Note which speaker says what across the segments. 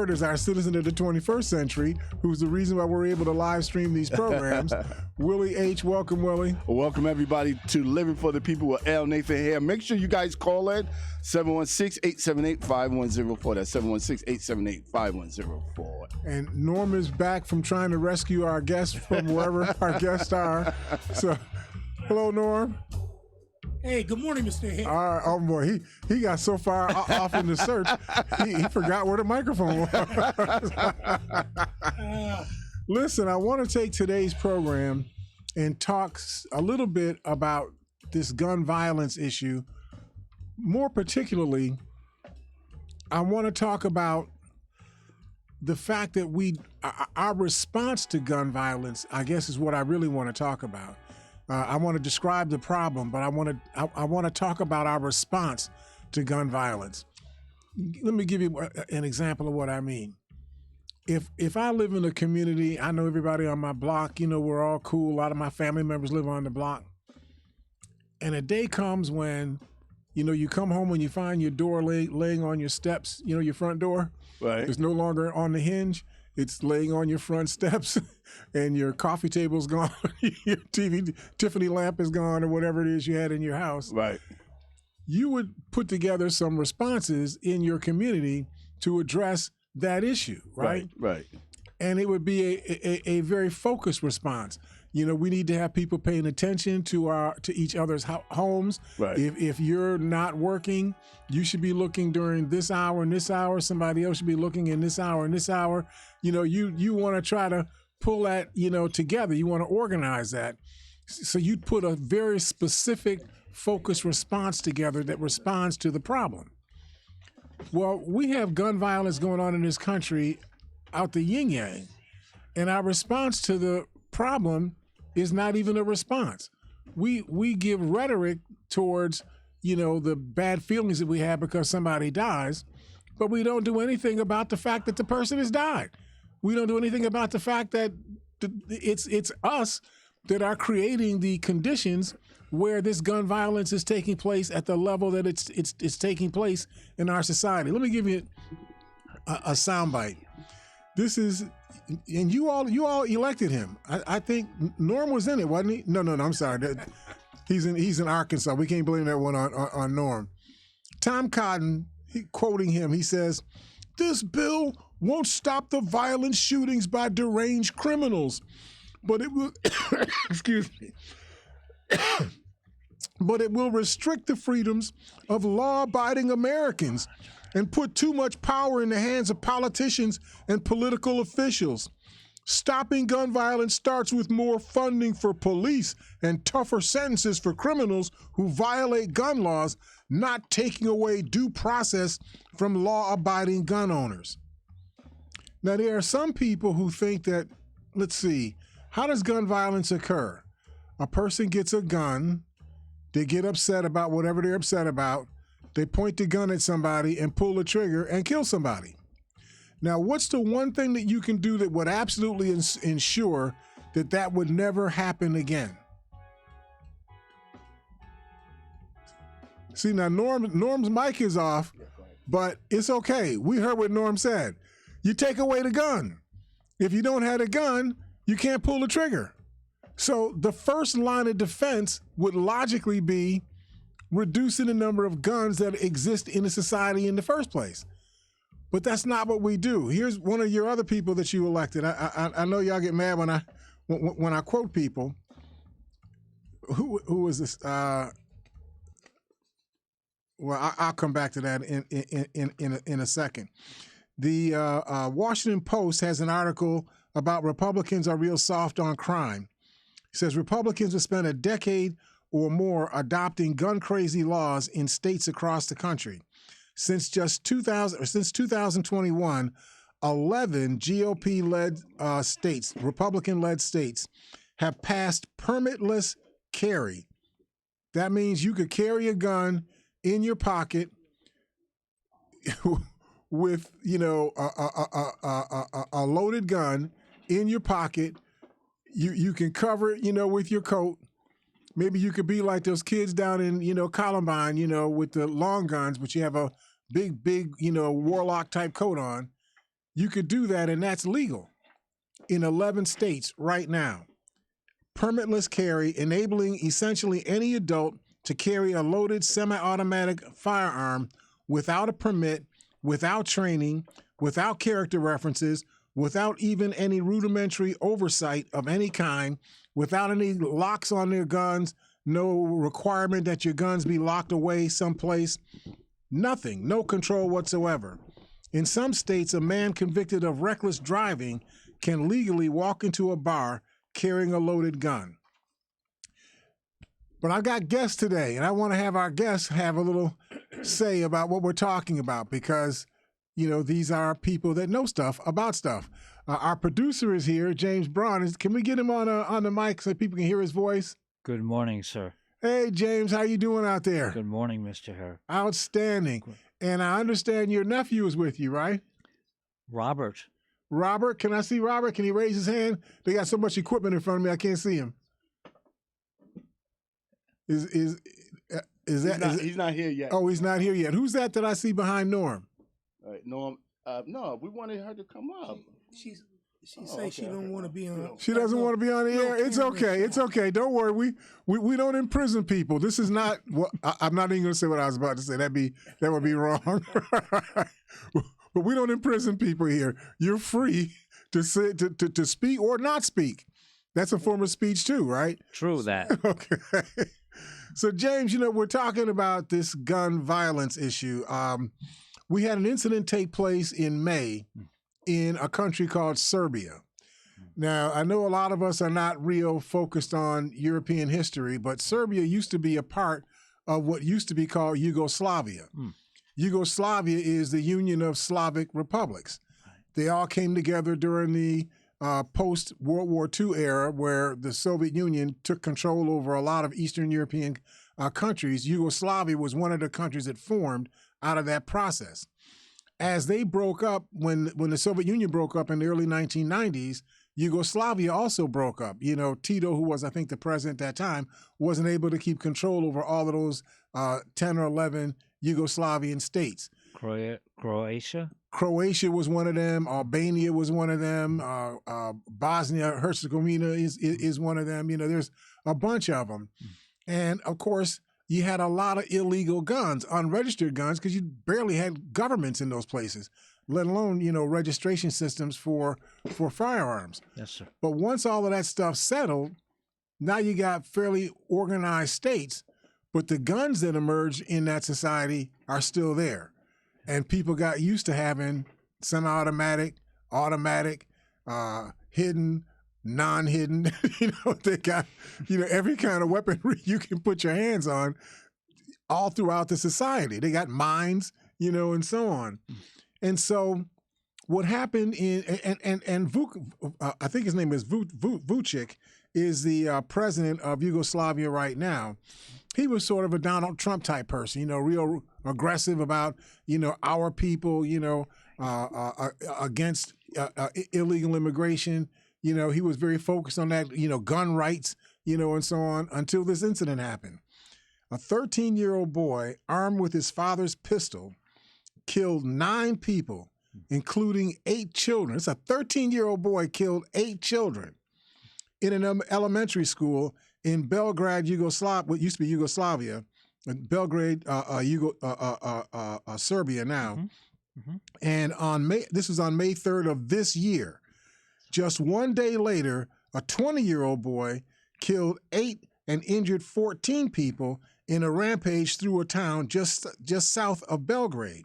Speaker 1: heard is our citizen of the 21st century, who's the reason why we're able to live stream these programs. Willie H., welcome, Willie.
Speaker 2: Welcome, everybody, to Living for the People with L. Nathan here. Make sure you guys call in 716-878-5104. That's 716-878-5104.
Speaker 1: And Norm is back from trying to rescue our guests from wherever our guests are. So, hello, Norm.
Speaker 3: Hey, good morning, Mr. Hick.
Speaker 1: Oh boy, he got so far off in the search, he forgot where the microphone was. Listen, I want to take today's program and talk a little bit about this gun violence issue. More particularly, I want to talk about the fact that our response to gun violence, I guess, is what I really want to talk about. I want to describe the problem, but I want to talk about our response to gun violence. Let me give you an example of what I mean. If I live in a community, I know everybody on my block, we're all cool. A lot of my family members live on the block. And a day comes when, you come home and you find your door laying on your steps, your front door.
Speaker 2: Right.
Speaker 1: It's no longer on the hinge. It's laying on your front steps, and your coffee table's gone, your Tiffany lamp is gone, or whatever it is you had in your house.
Speaker 2: Right.
Speaker 1: You would put together some responses in your community to address that issue, right?
Speaker 2: Right.
Speaker 1: And it would be a very focused response. We need to have people paying attention to each other's homes.
Speaker 2: Right.
Speaker 1: If you're not working, you should be looking during this hour and this hour. Somebody else should be looking in this hour and this hour. You want to try to pull that, together. You want to organize that. So you'd put a very specific, focused response together that responds to the problem. Well, we have gun violence going on in this country out the yin-yang. And our response to the problem is not even a response. We give rhetoric towards, the bad feelings that we have because somebody dies, but we don't do anything about the fact that the person has died. We don't do anything about the fact that it's us that are creating the conditions where this gun violence is taking place at the level that it's taking place in our society. Let me give you a soundbite. This is, and you all elected him. I think Norm was in it, wasn't he? No, I'm sorry. He's in Arkansas. We can't blame that one on Norm. Tom Cotton, quoting him, he says, "This bill won't stop the violent shootings by deranged criminals, but it will, excuse me, but it will restrict the freedoms of law-abiding Americans and put too much power in the hands of politicians and political officials. Stopping gun violence starts with more funding for police and tougher sentences for criminals who violate gun laws, not taking away due process from law-abiding gun owners." Now, there are some people who think that, let's see, how does gun violence occur? A person gets a gun, they get upset about whatever they're upset about, they point the gun at somebody and pull the trigger and kill somebody. Now, what's the one thing that you can do that would absolutely ensure that would never happen again? See, now Norm's mic is off, but it's okay. We heard what Norm said. You take away the gun. If you don't have a gun, you can't pull the trigger. So the first line of defense would logically be reducing the number of guns that exist in a society in the first place. But that's not what we do. Here's one of your other people that you elected. I know y'all get mad when I quote people. Who was this? Well, I'll come back to that in a second. The Washington Post has an article about Republicans are real soft on crime. It says Republicans have spent a decade or more adopting gun-crazy laws in states across the country. Since 2021, 11 GOP-led states, Republican-led states, have passed permitless carry. That means you could carry a gun in your pocket with, a loaded gun in your pocket. You can cover it, with your coat. Maybe you could be like those kids down in, Columbine, with the long guns, but you have a big, warlock type coat on. You could do that, and that's legal in 11 states right now. Permitless carry, enabling essentially any adult to carry a loaded semi-automatic firearm without a permit, without training, without character references, without even any rudimentary oversight of any kind, without any locks on their guns, no requirement that your guns be locked away someplace, nothing, no control whatsoever. In some states, a man convicted of reckless driving can legally walk into a bar carrying a loaded gun. But I got guests today, and I want to have our guests have a little say about what we're talking about because, you know, these are people that know stuff about stuff. Our producer is here, James Braun. Can we get him on the mic so people can hear his voice?
Speaker 4: Good morning, sir.
Speaker 1: Hey, James, how you doing out there?
Speaker 4: Good morning, Mr. Hare.
Speaker 1: Outstanding. And I understand your nephew is with you, right?
Speaker 4: Robert.
Speaker 1: Robert, can I see Robert? Can he raise his hand? They got so much equipment in front of me, I can't see him. Is that?
Speaker 2: He's not here yet.
Speaker 1: Oh, he's not here yet. Who's that I see behind Norm?
Speaker 2: Norm. No, we wanted her to come up.
Speaker 3: She says she don't want to be on.
Speaker 1: She doesn't want to be on the air. It's okay. It's okay. Don't worry. We don't imprison people. This is not. Well, I'm not even going to say what I was about to say. That would be wrong. But we don't imprison people here. You're free to say, to speak or not speak. That's a form of speech too, right?
Speaker 4: True that.
Speaker 1: Okay. So James, you know, we're talking about this gun violence issue. We had an incident take place in May in a country called Serbia. Now, I know a lot of us are not real focused on European history, but Serbia used to be a part of what used to be called Yugoslavia. Yugoslavia is the union of Slavic republics. They all came together during the post-World War II era where the Soviet Union took control over a lot of Eastern European countries. Yugoslavia was one of the countries that formed out of that process. As they broke up, when the Soviet Union broke up in the early 1990s, Yugoslavia also broke up. You know, Tito, who was, I think, the president at that time, wasn't able to keep control over all of those 10 or 11 Yugoslavian states.
Speaker 4: Croatia?
Speaker 1: Croatia was one of them. Albania was one of them. Bosnia-Herzegovina is one of them. You know, there's a bunch of them. And, of course, you had a lot of illegal guns, unregistered guns, because you barely had governments in those places, let alone, you know, registration systems for firearms.
Speaker 4: Yes, sir.
Speaker 1: But once all of that stuff settled, now you got fairly organized states, but the guns that emerged in that society are still there. And people got used to having semi-automatic, automatic, hidden, non-hidden, you know, they got, you know, every kind of weaponry you can put your hands on all throughout the society. They got mines, you know, and so on. And so what happened I think his name is Vucic, is the president of Yugoslavia right now. He was sort of a Donald Trump type person, you know, real aggressive about, you know, our people, you know, against illegal immigration. You know, he was very focused on that, you know, gun rights, you know, and so on, until this incident happened. A 13-year-old boy armed with his father's pistol killed 9 people, including 8 children. It's a 13-year-old boy killed 8 children in an elementary school in Belgrade, Yugoslavia, what used to be Yugoslavia, Belgrade, Serbia now. And this was on May 3rd of this year. Just one day later, a 20-year-old boy killed 8 and injured 14 people in a rampage through a town just south of Belgrade.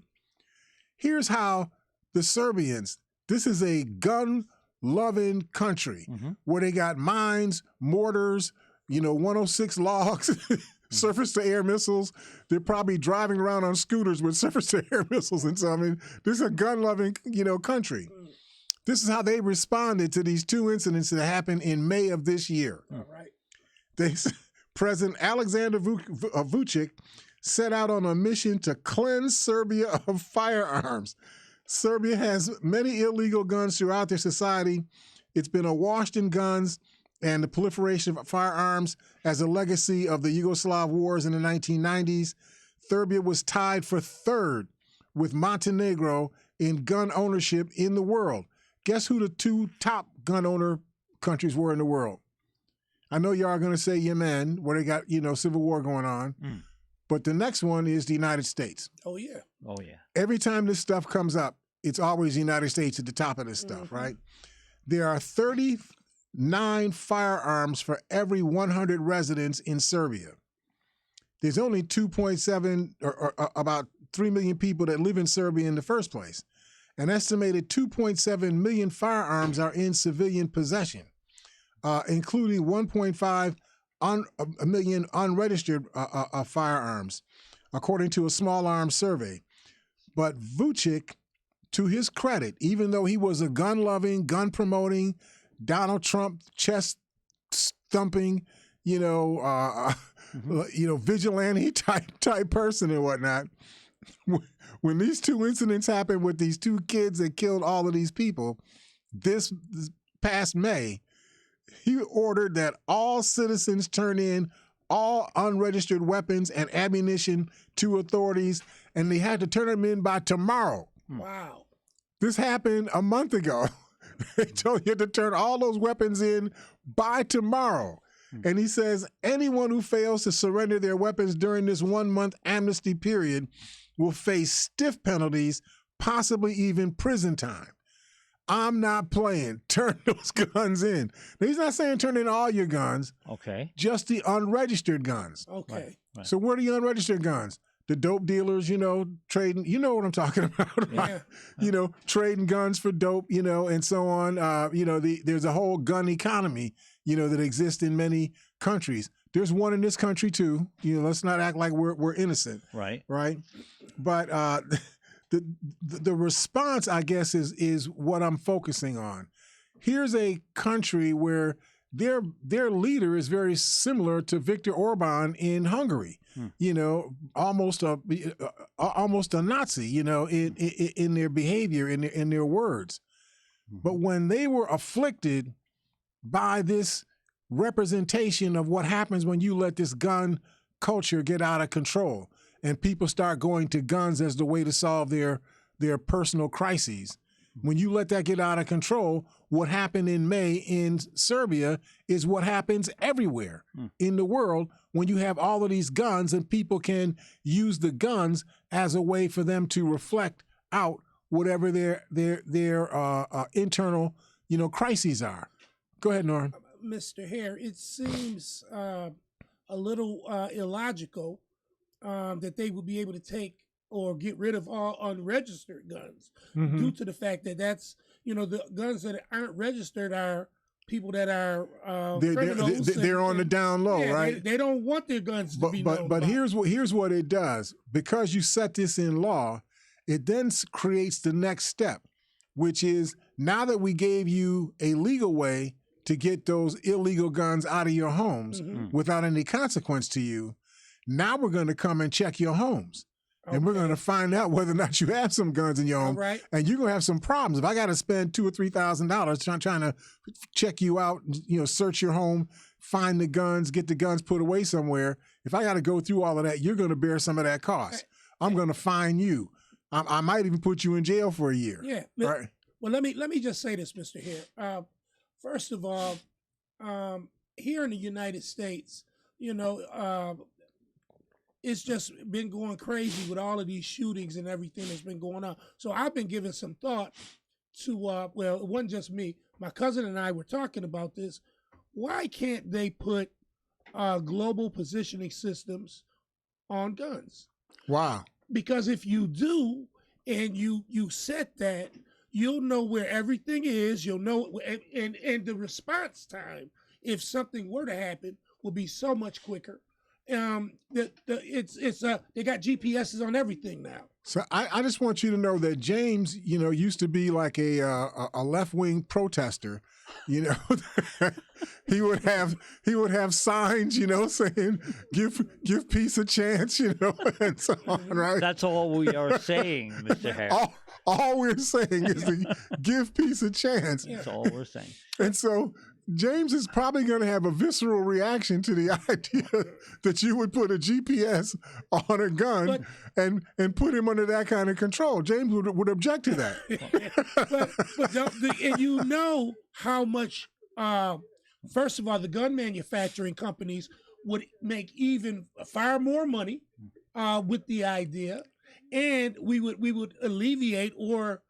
Speaker 1: Here's how the Serbians, this is a gun-loving country where they got mines, mortars, you know, 106 logs, surface-to-air missiles. They're probably driving around on scooters with surface-to-air missiles. And so, I mean, this is a gun-loving, you know, country. This is how they responded to these 2 incidents that happened in May of this year.
Speaker 3: All right.
Speaker 1: President Alexander Vucic set out on a mission to cleanse Serbia of firearms. Serbia has many illegal guns throughout their society. It's been awash in guns and the proliferation of firearms as a legacy of the Yugoslav wars in the 1990s. Serbia was tied for 3rd with Montenegro in gun ownership in the world. Guess who the 2 top gun owner countries were in the world? I know y'all are going to say Yemen, where they got, civil war going on. But the next one is the United States.
Speaker 3: Oh, yeah.
Speaker 4: Oh, yeah.
Speaker 1: Every time this stuff comes up, it's always the United States at the top of this stuff, right? There are 39 firearms for every 100 residents in Serbia. There's only 2.7 or about 3 million people that live in Serbia in the first place. An estimated 2.7 million firearms are in civilian possession, including 1.5 million unregistered firearms, according to a small arms survey. But Vučić, to his credit, even though he was a gun-loving, gun-promoting, Donald Trump chest-thumping, vigilante type person and whatnot, when these 2 incidents happened with these 2 kids that killed all of these people, this past May, he ordered that all citizens turn in all unregistered weapons and ammunition to authorities, and they had to turn them in by tomorrow.
Speaker 3: Wow.
Speaker 1: This happened a month ago. They told you to turn all those weapons in by tomorrow. And he says anyone who fails to surrender their weapons during this 1-month amnesty period will face stiff penalties, possibly even prison time. I'm not playing. Turn those guns in. Now, he's not saying turn in all your guns.
Speaker 4: Okay.
Speaker 1: Just the unregistered guns.
Speaker 3: Okay.
Speaker 4: Right.
Speaker 1: So where are the unregistered guns? The dope dealers, trading, what I'm talking about, right?
Speaker 3: Yeah.
Speaker 1: Trading guns for dope, and so on. There's a whole gun economy, that exists in many countries. There's one in this country too. Let's not act like we're innocent.
Speaker 4: Right.
Speaker 1: Right. But the response, I guess, is what I'm focusing on. Here's a country where their leader is very similar to Viktor Orban in Hungary. Almost a Nazi, in their behavior, in their words. But when they were afflicted by this representation of what happens when you let this gun culture get out of control and people start going to guns as the way to solve their personal crises. When you let that get out of control, what happened in May in Serbia is what happens everywhere in the world when you have all of these guns and people can use the guns as a way for them to reflect out whatever their internal, crises are. Go ahead, Norm.
Speaker 3: Mr. Hare, it seems a little illogical that they would be able to take or get rid of all unregistered guns due to the fact that that's, the guns that aren't registered are people that are criminals.
Speaker 1: They're on the down low, right?
Speaker 3: They don't want their guns to be known.
Speaker 1: But here's what it does. Because you set this in law, it then creates the next step, which is now that we gave you a legal way to get those illegal guns out of your homes without any consequence to you, now we're going to come and check your homes. And we're going to find out whether or not you have some guns in your home.
Speaker 3: Right.
Speaker 1: And you're going to have some problems. If I got to spend $2,000 or $3,000 trying to check you out, search your home, find the guns, get the guns put away somewhere, if I got to go through all of that, you're going to bear some of that cost. I'm going to fine you. I might even put you in jail for a year.
Speaker 3: Yeah.
Speaker 1: Right.
Speaker 3: Well, let me just say this, Mr. Hare. First of all, here in the United States, it's just been going crazy with all of these shootings and everything that's been going on. So I've been giving some thought to, it wasn't just me. My cousin and I were talking about this. Why can't they put global positioning systems on guns?
Speaker 1: Wow.
Speaker 3: Because if you do, and you set that, you'll know where everything is. You'll know, and the response time, if something were to happen, will be so much quicker. They got GPSs on everything now.
Speaker 1: So I just want you to know that James, used to be like a left-wing protester. He would have signs, saying give peace a chance, and so on, right?
Speaker 4: That's all we are saying, Mr. Hare.
Speaker 1: All we're saying is to give peace a chance.
Speaker 4: That's all we're saying.
Speaker 1: And so James is probably going to have a visceral reaction to the idea that you would put a GPS on a gun and put him under that kind of control. James would object to that.
Speaker 3: And you know how much, first of all, the gun manufacturing companies would make even far more money with the idea, and we would alleviate, or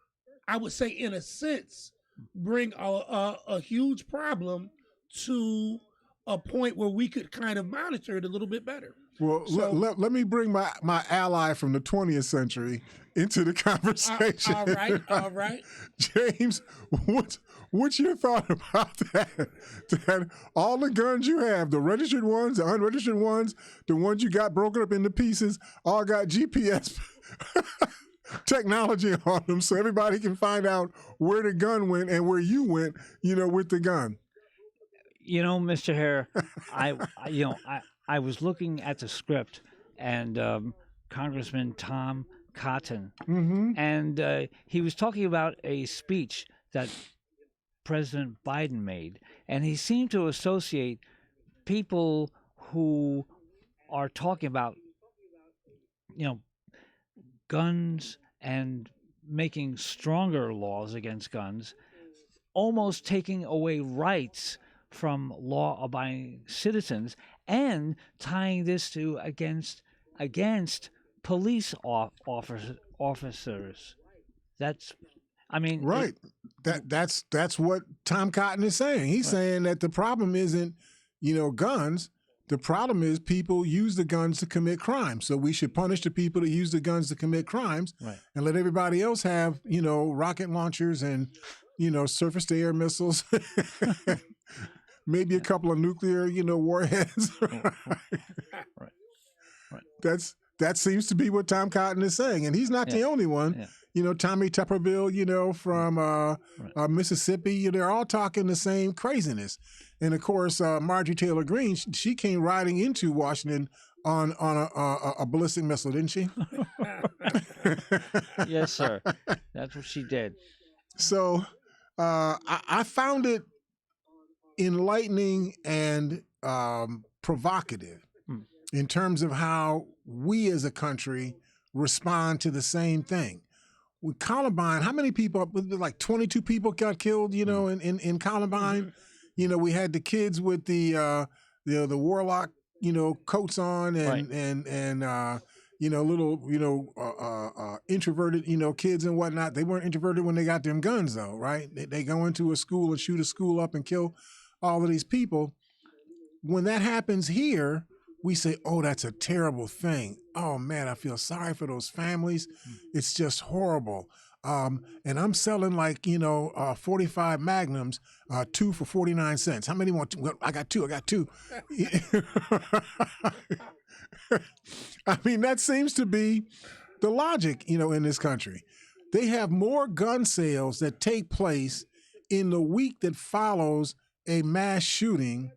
Speaker 3: I would say, in a sense, bring a huge problem to a point where we could kind of monitor it a little bit better.
Speaker 1: Well,
Speaker 3: So-
Speaker 1: let me bring my ally from the 20th century into the conversation.
Speaker 3: All right.
Speaker 1: James, what's your thought about that? That all the guns you have, the registered ones, the unregistered ones, the ones you got broken up into pieces, all got GPS technology on them, so everybody can find out where the gun went and where you went, with the gun.
Speaker 4: Mr. Hare, I was looking at the script, and Congressman Tom Cotton, and he was talking about a speech that President Biden made, and he seemed to associate people who are talking about, guns and making stronger laws against guns, almost taking away rights from law-abiding citizens, and tying this to against police officers. That's,
Speaker 1: Right. That's what Tom Cotton is saying. He's saying that the problem isn't, guns. The problem is people use the guns to commit crimes. So we should punish the people that use the guns to commit crimes, and let everybody else have, rocket launchers and, surface-to-air missiles, maybe a couple of nuclear, warheads. That seems to be what Tom Cotton is saying, and he's not the only one. Tommy Tupperville, from Mississippi, they're all talking the same craziness. And of course, Marjorie Taylor Greene, she came riding into Washington on a ballistic missile, didn't she?
Speaker 4: Yes, sir. That's what she did.
Speaker 1: So I found it enlightening and provocative in terms of how we as a country respond to the same thing. With Columbine, how many people, like 22 people got killed, in Columbine? We had the kids with the warlock, coats on and little, introverted, kids and whatnot. They weren't introverted when they got them guns though, right? They go into a school and shoot a school up and kill all of these people. When that happens here, we say, oh, that's a terrible thing. Oh man, I feel sorry for those families. It's just horrible. And I'm selling 45 Magnums, 2 for 49 cents. How many want? Well, I got two. I mean, that seems to be the logic, in this country. They have more gun sales that take place in the week that follows a mass shooting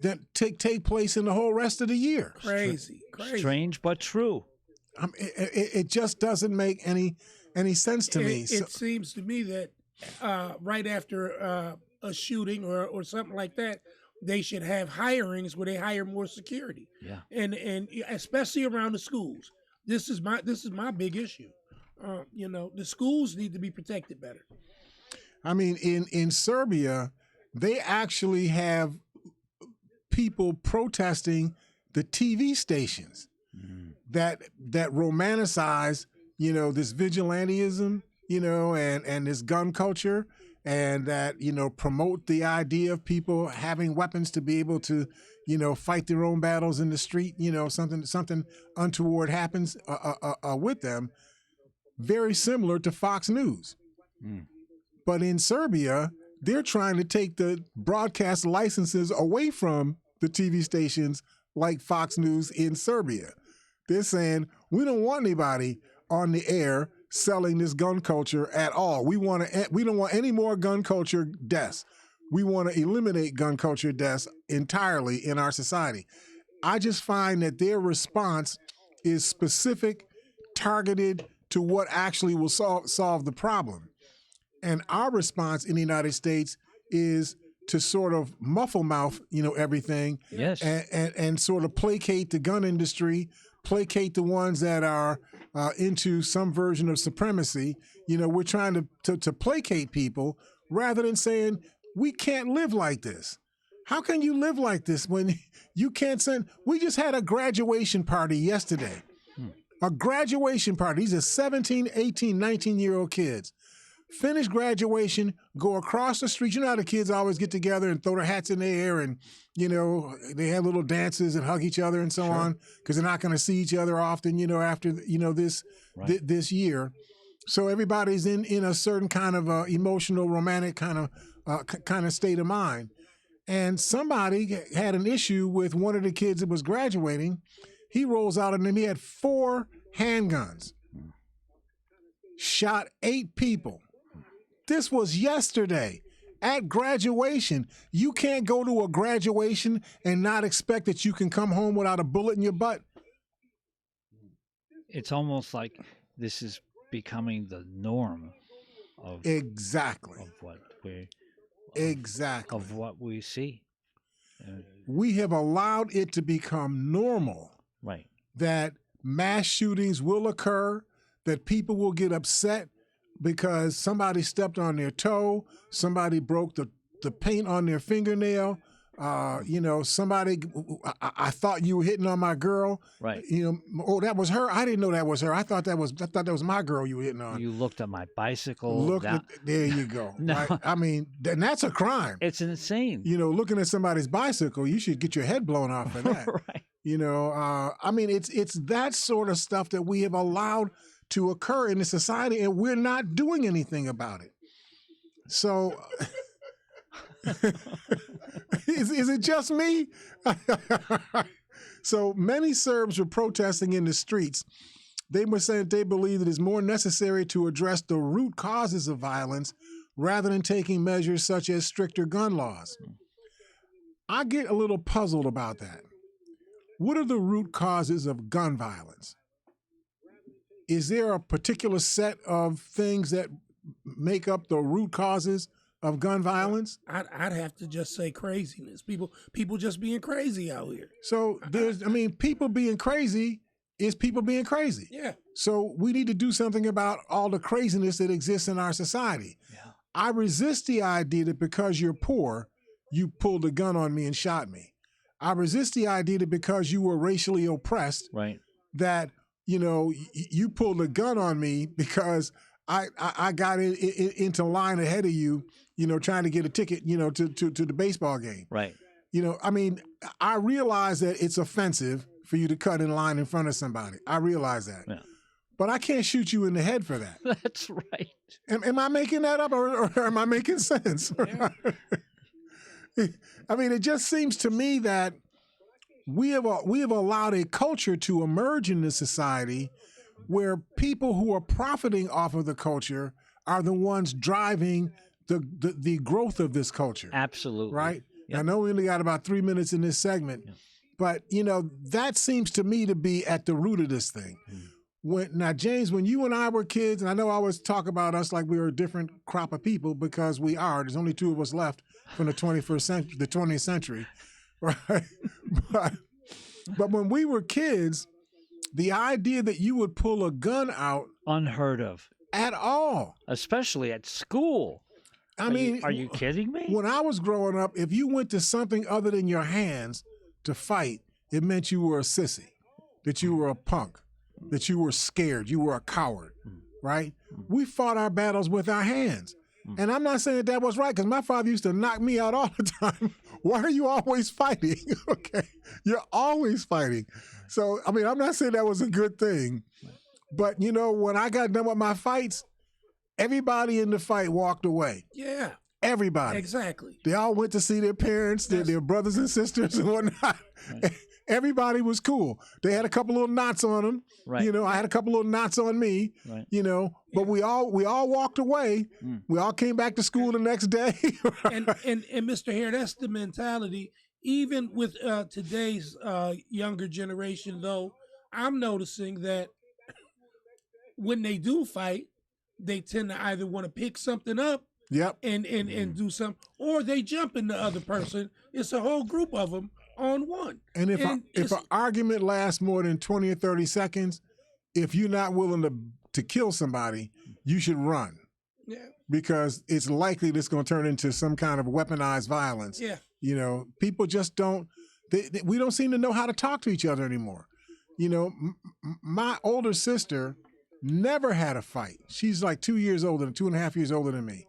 Speaker 1: that take place in the whole rest of the year.
Speaker 3: Crazy.
Speaker 4: Strange but true.
Speaker 1: It just doesn't make any sense to me.
Speaker 3: It seems to me that right after a shooting or something like that, they should have hirings where they hire more security.
Speaker 4: Yeah.
Speaker 3: And especially around the schools. This is my big issue. The schools need to be protected better.
Speaker 1: I mean, in Serbia, they actually have people protesting the TV stations that romanticize, this vigilantism, and this gun culture, and that, promote the idea of people having weapons to be able to, fight their own battles in the street, something untoward happens with them. Very similar to Fox News. But in Serbia, they're trying to take the broadcast licenses away from the TV stations like Fox News in Serbia. They're saying, we don't want anybody on the air selling this gun culture at all. We don't want any more gun culture deaths. We want to eliminate gun culture deaths entirely in our society. I just find that their response is specific, targeted to what actually will solve the problem. And our response in the United States is to sort of muffle mouth, everything,
Speaker 4: Yes.
Speaker 1: and sort of placate the gun industry, placate the ones that are into some version of supremacy. We're trying to placate people rather than saying we can't live like this. How can you live like this when you can't send? We just had a graduation party yesterday. A graduation party. These are 17, 18, 19-year-old kids. Finish graduation, go across the street. You know how the kids always get together and throw their hats in the air and, they have little dances and hug each other and so on because they're not going to see each other often, after, this this year. So everybody's in a certain kind of emotional, romantic kind of state of mind. And somebody had an issue with one of the kids that was graduating. He rolls out and he had 4 handguns, shot 8 people. This was yesterday at graduation. You can't go to a graduation and not expect that you can come home without a bullet in your butt.
Speaker 4: It's almost like this is becoming the norm of
Speaker 1: Exactly.
Speaker 4: of what we
Speaker 1: Exactly.
Speaker 4: of what we see.
Speaker 1: We have allowed it to become normal
Speaker 4: Right.
Speaker 1: that mass shootings will occur, that people will get upset because somebody stepped on their toe, somebody broke the paint on their fingernail, somebody, I thought you were hitting on my girl.
Speaker 4: Right.
Speaker 1: Oh, that was her. I didn't know that was her. I thought that was my girl you were hitting on.
Speaker 4: You looked at my bicycle.
Speaker 1: There you go.
Speaker 4: No.
Speaker 1: Right? I mean, and that's a crime.
Speaker 4: It's insane.
Speaker 1: Looking at somebody's bicycle, you should get your head blown off for that.
Speaker 4: Right.
Speaker 1: It's that sort of stuff that we have allowed to occur in the society, and we're not doing anything about it. So, is it just me? So many Serbs were protesting in the streets. They were saying they believe it is more necessary to address the root causes of violence rather than taking measures such as stricter gun laws. I get a little puzzled about that. What are the root causes of gun violence? Is there a particular set of things that make up the root causes of gun violence?
Speaker 3: I'd have to just say craziness. People just being crazy out here.
Speaker 1: So people being crazy is people being crazy.
Speaker 3: Yeah.
Speaker 1: So we need to do something about all the craziness that exists in our society.
Speaker 4: Yeah.
Speaker 1: I resist the idea that because you're poor, you pulled a gun on me and shot me. I resist the idea that because you were racially oppressed,
Speaker 4: Right.
Speaker 1: that you pulled a gun on me because I got into line ahead of you, trying to get a ticket, to the baseball game.
Speaker 4: Right.
Speaker 1: I realize that it's offensive for you to cut in line in front of somebody. I realize that.
Speaker 4: Yeah.
Speaker 1: But I can't shoot you in the head for that.
Speaker 4: That's right.
Speaker 1: Am I making that up or am I making sense?
Speaker 3: Yeah.
Speaker 1: It just seems to me that we have allowed a culture to emerge in this society where people who are profiting off of the culture are the ones driving the growth of this culture.
Speaker 4: Absolutely.
Speaker 1: Right?
Speaker 4: Yep.
Speaker 1: I know we only got about 3 minutes in this segment, but that seems to me to be at the root of this thing. Now, James, when you and I were kids, and I know I always talk about us like we were a different crop of people because we are. There's only 2 of us left from the 21st century, the 20th century, right? But when we were kids, the idea that you would pull a gun out
Speaker 4: Unheard of.
Speaker 1: at all.
Speaker 4: Especially at school. Are you kidding me?
Speaker 1: When I was growing up, if you went to something other than your hands to fight, it meant you were a sissy, that you were a punk, that you were scared, you were a coward, right? We fought our battles with our hands. And I'm not saying that was right because my father used to knock me out all the time. Why are you always fighting? Okay, you're always fighting. So, I'm not saying that was a good thing. But, when I got done with my fights, everybody in the fight walked away.
Speaker 3: Yeah.
Speaker 1: Everybody.
Speaker 3: Exactly.
Speaker 1: They all went to see their parents, their brothers and sisters and whatnot. Right. Everybody was cool. They had a couple little knots on them.
Speaker 4: Right.
Speaker 1: I had a couple little knots on me.
Speaker 4: Right.
Speaker 1: But we all walked away. We all came back to school the next day.
Speaker 3: and Mr. Hare, that's the mentality. Even with today's younger generation, though, I'm noticing that when they do fight, they tend to either want to pick something up
Speaker 1: Yep.
Speaker 3: and do something, or they jump in the other person. It's a whole group of them on one.
Speaker 1: And if an argument lasts more than 20 or 30 seconds, if you're not willing to kill somebody, you should run.
Speaker 3: Yeah.
Speaker 1: Because it's likely this is going to turn into some kind of weaponized violence.
Speaker 3: Yeah.
Speaker 1: You know, people just don't. We don't seem to know how to talk to each other anymore. You know, my older sister never had a fight. She's like 2 years older, 2.5 years older than me.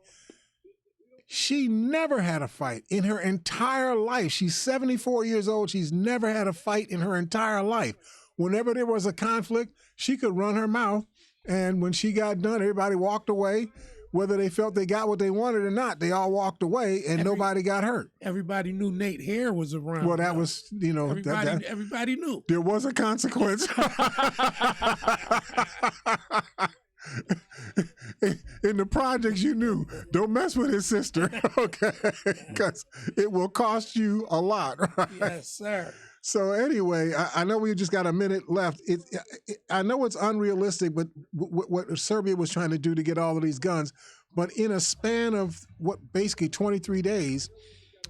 Speaker 1: She never had a fight in her entire life. She's 74 years old. She's never had a fight in her entire life. Whenever there was a conflict, she could run her mouth. And when she got done, everybody walked away. Whether they felt they got what they wanted or not, they all walked away and nobody got hurt. Everybody
Speaker 3: knew Nate Hare was around.
Speaker 1: Well, that was, you know.
Speaker 3: Everybody knew.
Speaker 1: There was a consequence. In the projects, you knew, don't mess with his sister, okay? Because it will cost you a lot, right?
Speaker 3: Yes, sir.
Speaker 1: So anyway, I know we just got a minute left. I know it's unrealistic, but what Serbia was trying to do to get all of these guns, but in a span of basically 23 days,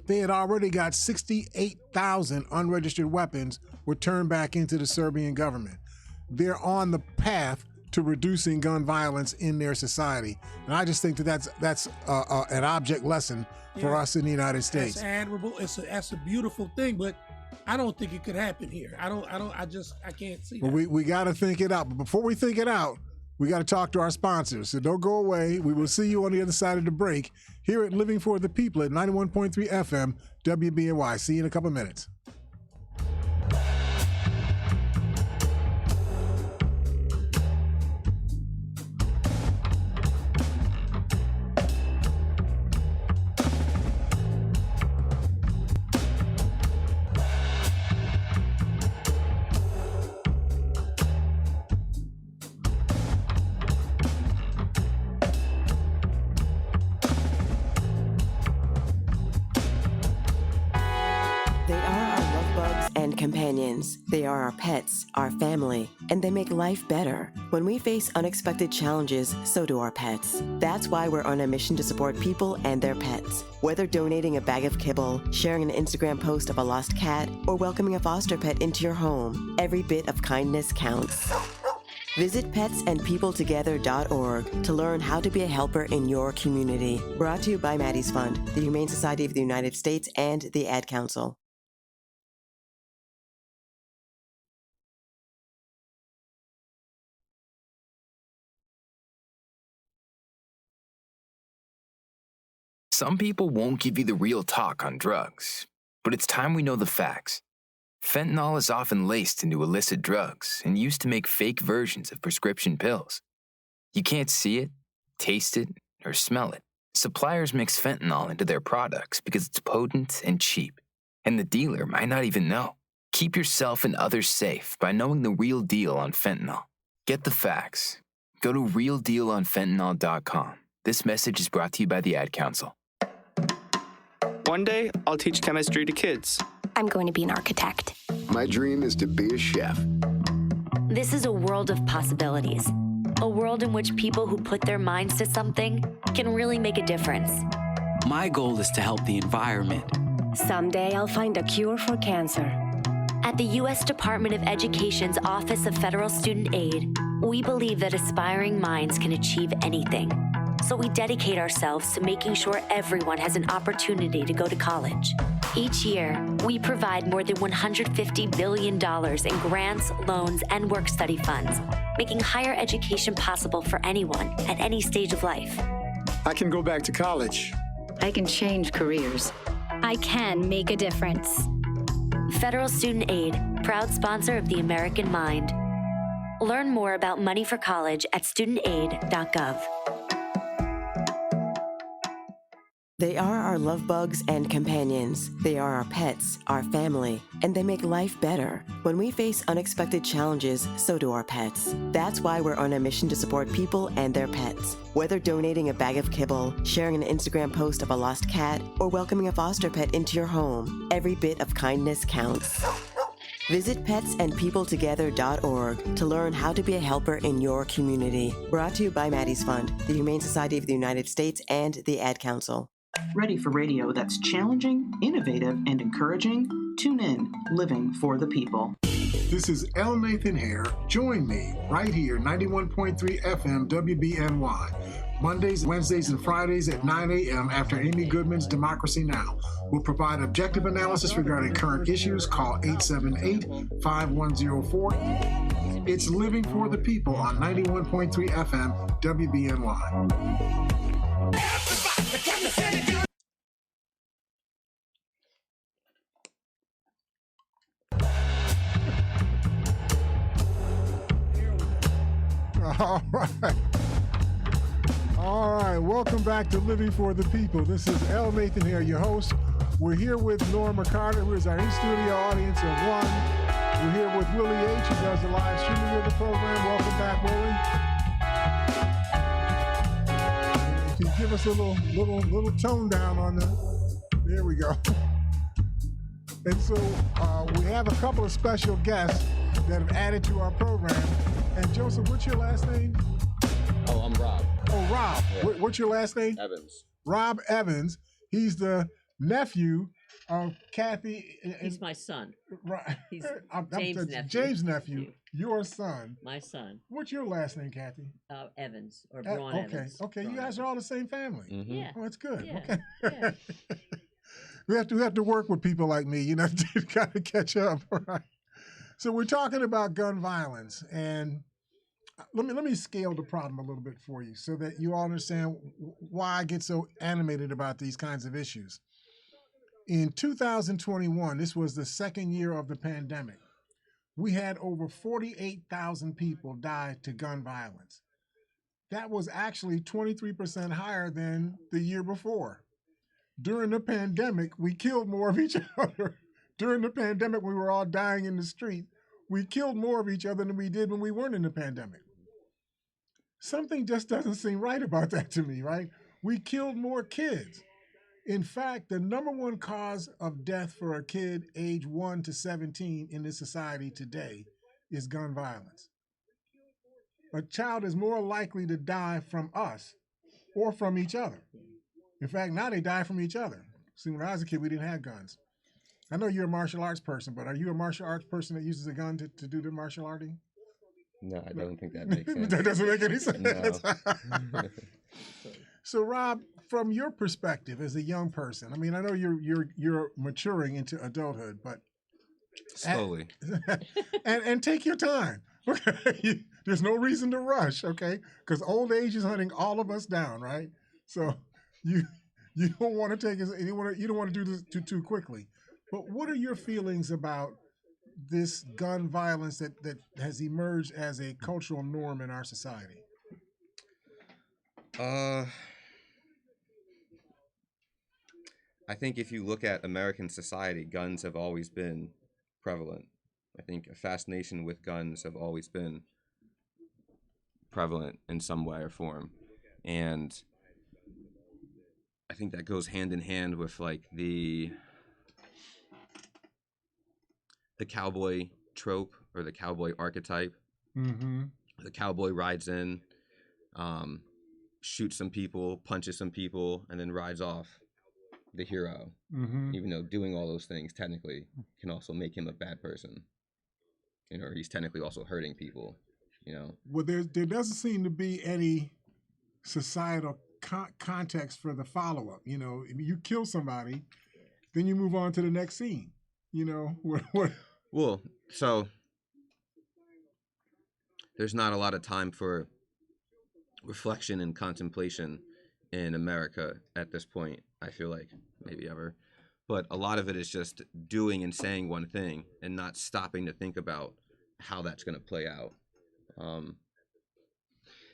Speaker 1: they had already got 68,000 unregistered weapons were turned back into the Serbian government. They're on the path to reducing gun violence in their society, and I just think that's an object lesson for us in the United States.
Speaker 3: That's admirable. That's a beautiful thing, but I don't think it could happen here. I can't see that.
Speaker 1: Well, we got to think it out. But before we think it out, we got to talk to our sponsors. So don't go away. We will see you on the other side of the break here at Living for the People at 91.3 FM WBNY. See you in a couple minutes.
Speaker 5: Companions. They are our pets, our family, and they make life better. When we face unexpected challenges, so do our pets. That's why we're on a mission to support people and their pets. Whether donating a bag of kibble, sharing an Instagram post of a lost cat, or welcoming a foster pet into your home, every bit of kindness counts. Visit petsandpeopletogether.org to learn how to be a helper in your community. Brought to you by Maddie's Fund, the Humane Society of the United States, and the Ad Council.
Speaker 6: Some people won't give you the real talk on drugs, but it's time we know the facts. Fentanyl is often laced into illicit drugs and used to make fake versions of prescription pills. You can't see it, taste it, or smell it. Suppliers mix fentanyl into their products because it's potent and cheap, and the dealer might not even know. Keep yourself and others safe by knowing the real deal on fentanyl. Get the facts. Go to realdealonfentanyl.com. This message is brought to you by the Ad Council.
Speaker 7: One day, I'll teach chemistry to kids.
Speaker 8: I'm going to be an architect.
Speaker 9: My dream is to be a chef.
Speaker 10: This is a world of possibilities. A world in which people who put their minds to something can really make a difference.
Speaker 11: My goal is to help the environment.
Speaker 8: Someday I'll find a cure for cancer.
Speaker 10: At the U.S. Department of Education's Office of Federal Student Aid, we believe that aspiring minds can achieve anything. So we dedicate ourselves to making sure everyone has an opportunity to go to college. Each year, we provide more than $150 billion in grants, loans, and work-study funds, making higher education possible for anyone at any stage of life.
Speaker 9: I can go back to college.
Speaker 12: I can change careers.
Speaker 13: I can make a difference.
Speaker 10: Federal Student Aid, proud sponsor of the American Mind. Learn more about money for college at studentaid.gov.
Speaker 5: They are our love bugs and companions. They are our pets, our family, and they make life better. When we face unexpected challenges, so do our pets. That's why we're on a mission to support people and their pets. Whether donating a bag of kibble, sharing an Instagram post of a lost cat, or welcoming a foster pet into your home, every bit of kindness counts. Visit petsandpeopletogether.org to learn how to be a helper in your community. Brought to you by Maddie's Fund, the Humane Society of the United States, and the Ad Council.
Speaker 14: Ready for radio that's challenging, innovative, and encouraging? Tune in, Living for the People.
Speaker 1: This is L. Nathan Hare. Join me right here, 91.3 FM WBNY. Mondays, Wednesdays, and Fridays at 9 a.m. after Amy Goodman's Democracy Now! We'll provide objective analysis regarding current issues. Call 878-5104. It's Living for the People on 91.3 FM WBNY. All right. Welcome back to Living for the People. This is L. Nathan here, your host. We're here with Norma Carter, who is our in-studio audience of one. We're here with Willie H., who does the live streaming of the program. Welcome back, Willie. If you give us a little tone down on the, there we go. And so we have a couple of special guests that have added to our program. And Joseph, what's your last name?
Speaker 15: Oh, I'm Rob.
Speaker 1: Oh, Rob.
Speaker 15: Yeah.
Speaker 1: What's your last name?
Speaker 15: Evans.
Speaker 1: Rob Evans. He's the nephew of Kathy.
Speaker 16: He's my son.
Speaker 1: Right.
Speaker 16: He's James' nephew.
Speaker 1: James' nephew. Your son.
Speaker 16: My son.
Speaker 1: What's your last name, Kathy?
Speaker 16: Evans, or Braun Evans.
Speaker 1: Okay.
Speaker 16: Braun
Speaker 1: You guys are all the same family.
Speaker 15: Mm-hmm.
Speaker 16: Yeah.
Speaker 1: Oh, that's good.
Speaker 16: Yeah.
Speaker 1: Okay.
Speaker 16: Yeah.
Speaker 1: We have to work with people like me, to kind of catch up. Right? So we're talking about gun violence, and let me scale the problem a little bit for you so that you all understand why I get so animated about these kinds of issues. In 2021, this was the second year of the pandemic. We had over 48,000 people die to gun violence. That was actually 23% higher than the year before. During the pandemic, we killed more of each other. During the pandemic, we were all dying in the street. We killed more of each other than we did when we weren't in the pandemic. Something just doesn't seem right about that to me, right? We killed more kids. In fact, the number one cause of death for a kid age 1 to 17 in this society today is gun violence. A child is more likely to die from us or from each other. In fact, now they die from each other. See, when I was a kid, we didn't have guns. I know you're a martial arts person, but are you a martial arts person that uses a gun to do the martial arting?
Speaker 15: No, I don't think that makes sense.
Speaker 1: That doesn't make any sense.
Speaker 15: No.
Speaker 1: So, Rob, from your perspective as a young person, I mean, I know you're maturing into adulthood, but
Speaker 15: slowly,
Speaker 1: and take your time. Okay, there's no reason to rush. Okay, because old age is hunting all of us down, right? So you don't want to take you don't want to do this too quickly. But what are your feelings about this gun violence that has emerged as a cultural norm in our society?
Speaker 15: I think if you look at American society, guns have always been prevalent. I think a fascination with guns have always been prevalent in some way or form. And I think that goes hand in hand with like the cowboy trope or the cowboy archetype.
Speaker 1: Mm-hmm.
Speaker 15: The cowboy rides in, shoots some people, punches some people, and then rides off the hero.
Speaker 1: Mm-hmm.
Speaker 15: Even though doing all those things technically can also make him a bad person. Or he's technically also hurting people,
Speaker 1: Well, there doesn't seem to be any societal context for the follow-up. You kill somebody, then you move on to the next scene.
Speaker 15: Well, so there's not a lot of time for reflection and contemplation in America at this point, I feel like, maybe ever. But a lot of it is just doing and saying one thing and not stopping to think about how that's going to play out.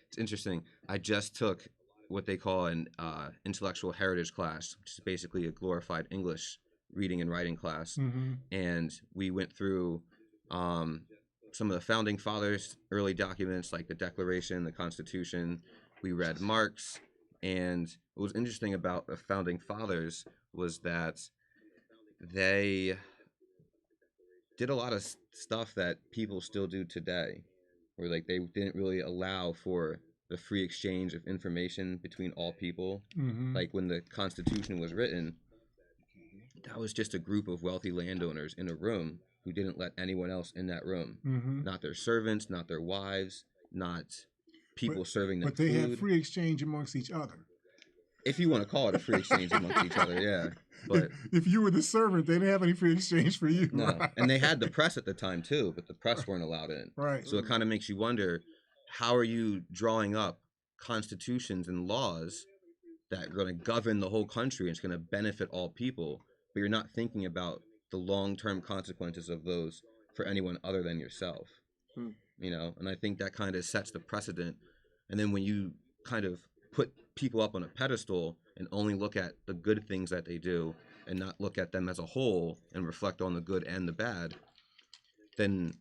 Speaker 15: It's interesting. I just took what they call an intellectual heritage class, which is basically a glorified English reading and writing class.
Speaker 1: Mm-hmm.
Speaker 15: And we went through some of the founding fathers' early documents, like the Declaration, the Constitution. We read Marx. And what was interesting about the founding fathers was that they did a lot of stuff that people still do today, where like they didn't really allow for the free exchange of information between all people. Like when the Constitution was written, that was just a group of wealthy landowners in a room who didn't let anyone else in that room. Not their servants, not their wives, not people serving them
Speaker 1: But they
Speaker 15: food.
Speaker 1: had free exchange amongst each other.
Speaker 15: If you want to call it a free exchange amongst each other, yeah. But
Speaker 1: if you were the servant, they didn't have any free exchange for you.
Speaker 15: no,
Speaker 1: Right?
Speaker 15: and they had the press at the time too, but the press weren't allowed in.
Speaker 1: Right.
Speaker 15: So it kind of makes you wonder, how are you drawing up constitutions and laws that are going to govern the whole country and it's going to benefit all people, but you're not thinking about the long-term consequences of those for anyone other than yourself? You know, and I think that kind of sets the precedent. And then when you kind of put people up on a pedestal and only look at the good things that they do and not look at them as a whole and reflect on the good and the bad, then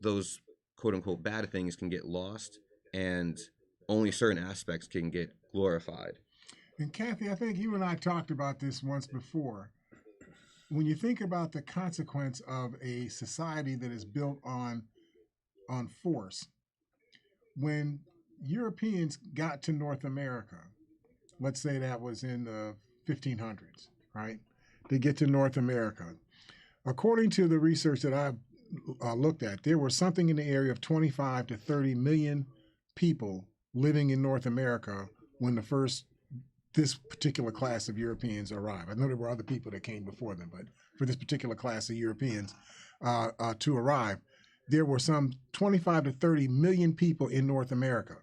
Speaker 15: those quote-unquote bad things can get lost and only certain aspects can get glorified.
Speaker 1: And Kathy, I think you and I talked about this once before. When you think about the consequence of a society that is built on force, when Europeans got to North America, let's say that was in the 1500s, right? They get to North America. According to the research that I looked at, there were something in the area of 25 to 30 million people living in North America when this particular class of Europeans arrived. I know there were other people that came before them, but for this particular class of Europeans to arrive, there were some 25 to 30 million people in North America.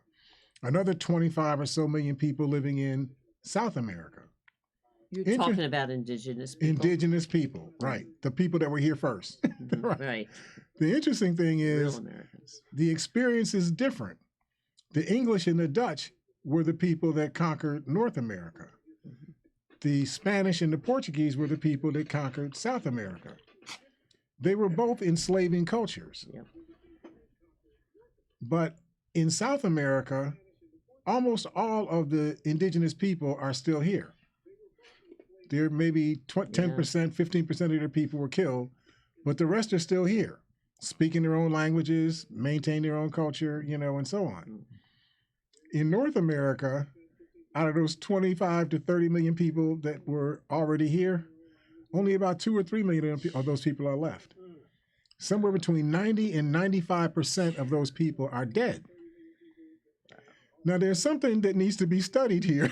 Speaker 1: Another 25 or so million people living in South America.
Speaker 16: You're talking about indigenous people.
Speaker 1: Indigenous people, right. The people that were here first.
Speaker 16: Right.
Speaker 1: The interesting thing is
Speaker 16: Real Americans.
Speaker 1: the experience is different. The English and the Dutch were the people that conquered North America. The Spanish and the Portuguese were the people that conquered South America. They were both enslaving cultures.
Speaker 16: Yep.
Speaker 1: But in South America, almost all of the indigenous people are still here. There may be 10%, 15% of their people were killed, but the rest are still here, speaking their own languages, maintain their own culture, and so on. In North America, out of those 25 to 30 million people that were already here, only about 2 or 3 million of those people are left. Somewhere between 90 and 95% of those people are dead. Now, there's something that needs to be studied here.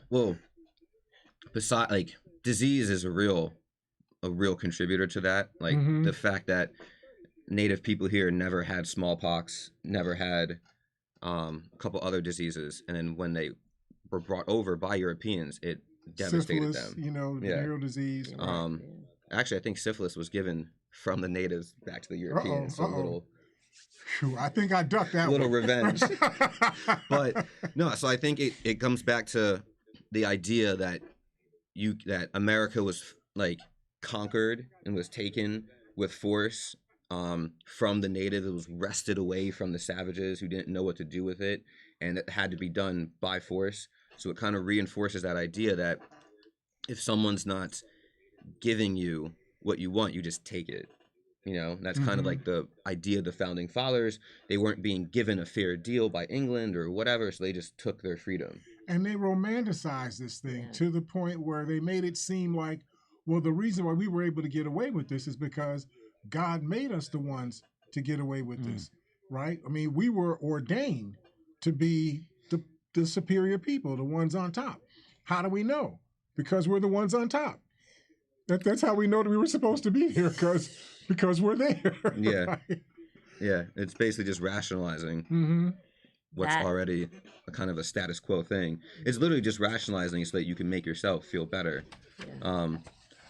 Speaker 15: Well, besides, like, disease is a real contributor to that. Like the fact that Native people here never had smallpox, never had a couple other diseases, and then when they were brought over by Europeans, it devastated
Speaker 1: Syphilis,
Speaker 15: them.
Speaker 1: venereal disease.
Speaker 15: Actually, I think syphilis was given from the natives back to the Europeans. So a little.
Speaker 1: Phew, I think I ducked that
Speaker 15: little
Speaker 1: one.
Speaker 15: Revenge. But no, so I think it comes back to the idea that America was like conquered and was taken with force from the native. It was wrested away from the savages who didn't know what to do with it, and it had to be done by force. So it kind of reinforces that idea that if someone's not giving you what you want, you just take it. That's kind of like the idea of the founding fathers. They weren't being given a fair deal by England or whatever, so they just took their freedom.
Speaker 1: And they romanticized this thing to the point where they made it seem like, well, the reason why we were able to get away with this is because God made us the ones to get away with this, right? I mean, we were ordained to be the superior people, the ones on top. How do we know? Because we're the ones on top. That's how we know that we were supposed to be here, because we're there.
Speaker 15: Yeah.
Speaker 1: Right?
Speaker 15: Yeah. It's basically just rationalizing what's already a kind of a status quo thing. It's literally just rationalizing so that you can make yourself feel better. Yeah.